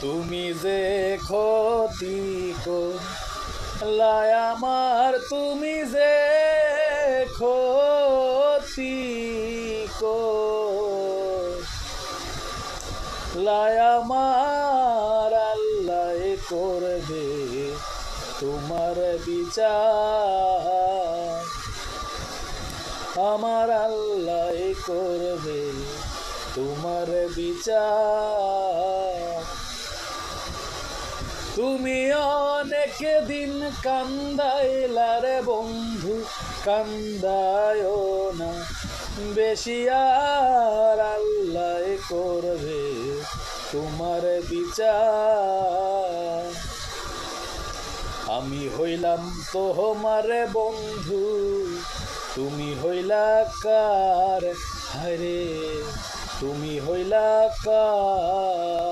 তুমি যে ক্ষতি করলাই আমার, তুমি যে ক্ষতি করলাই আমার, আল্লাহ করবে তোমার বিচার, আমার আল্লাহ করবে তোমার বিচার। তুমি অনেক দিন কান্দাইলা রে বন্ধু, কান্দায়ও না বেশি, আর আল্লাহ করবে তোমার বিচার। আমি হইলাম তোমার বন্ধু, তুমি হইলা কার, হায়রে তুমি হইলা কার।